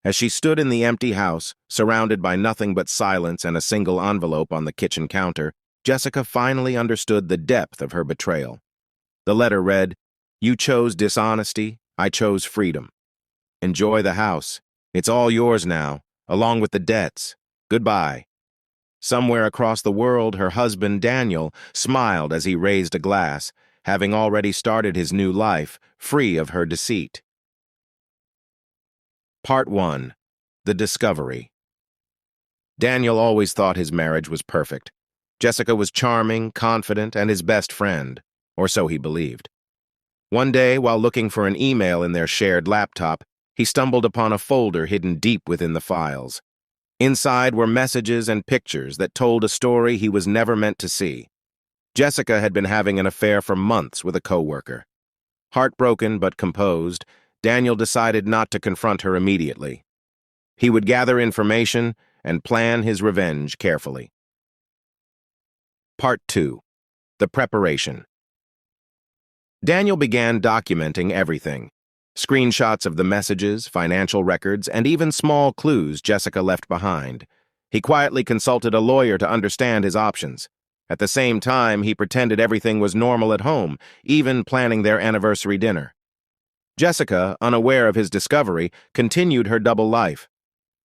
As she stood in the empty house, surrounded by nothing but silence and a single envelope on the kitchen counter, Jessica finally understood the depth of her betrayal. The letter read, "You chose dishonesty, I chose freedom. Enjoy the house. It's all yours now, along with the debts. Goodbye." Somewhere across the world, her husband, Daniel, smiled as he raised a glass, having already started his new life, free of her deceit. Part 1. The Discovery. Daniel always thought his marriage was perfect. Jessica was charming, confident, and his best friend, or so he believed. One day, while looking for an email in their shared laptop, he stumbled upon a folder hidden deep within the files. Inside were messages and pictures that told a story he was never meant to see. Jessica had been having an affair for months with a coworker. Heartbroken but composed, Daniel decided not to confront her immediately. He would gather information and plan his revenge carefully. Part 2. The Preparation. Daniel began documenting everything. Screenshots of the messages, financial records, and even small clues Jessica left behind. He quietly consulted a lawyer to understand his options. At the same time, he pretended everything was normal at home, even planning their anniversary dinner. Jessica, unaware of his discovery, continued her double life.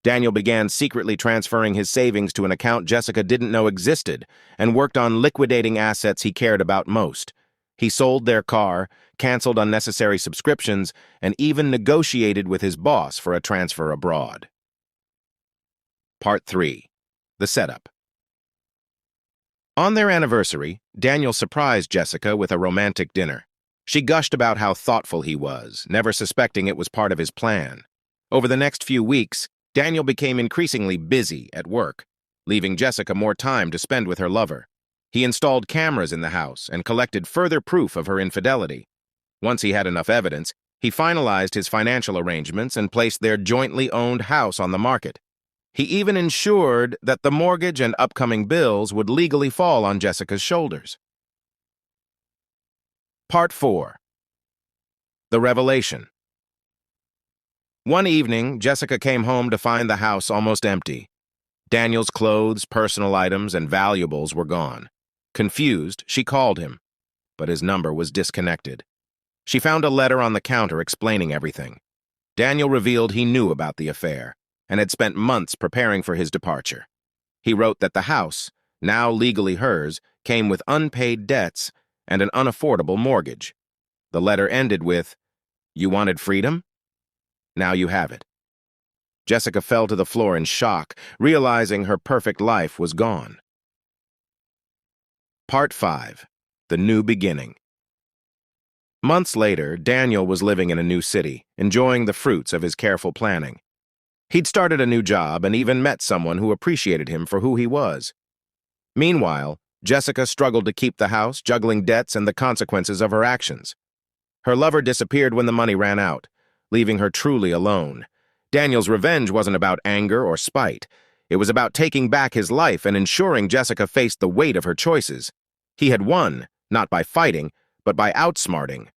Daniel began secretly transferring his savings to an account Jessica didn't know existed and worked on liquidating assets he cared about most. He sold their car, canceled unnecessary subscriptions, and even negotiated with his boss for a transfer abroad. Part 3. The Setup. On their anniversary, Daniel surprised Jessica with a romantic dinner. She gushed about how thoughtful he was, never suspecting it was part of his plan. Over the next few weeks, Daniel became increasingly busy at work, leaving Jessica more time to spend with her lover. He installed cameras in the house and collected further proof of her infidelity. Once he had enough evidence, he finalized his financial arrangements and placed their jointly owned house on the market. He even ensured that the mortgage and upcoming bills would legally fall on Jessica's shoulders. Part 4. The Revelation. One evening, Jessica came home to find the house almost empty. Daniel's clothes, personal items, and valuables were gone. Confused, she called him, but his number was disconnected. She found a letter on the counter explaining everything. Daniel revealed he knew about the affair and had spent months preparing for his departure. He wrote that the house, now legally hers, came with unpaid debts and an unaffordable mortgage. The letter ended with, "You wanted freedom? Now you have it." Jessica fell to the floor in shock, realizing her perfect life was gone. Part 5. The New Beginning. Months later, Daniel was living in a new city, enjoying the fruits of his careful planning. He'd started a new job and even met someone who appreciated him for who he was. Meanwhile, Jessica struggled to keep the house, juggling debts and the consequences of her actions. Her lover disappeared when the money ran out, leaving her truly alone. Daniel's revenge wasn't about anger or spite. It was about taking back his life and ensuring Jessica faced the weight of her choices. He had won, not by fighting, but by outsmarting,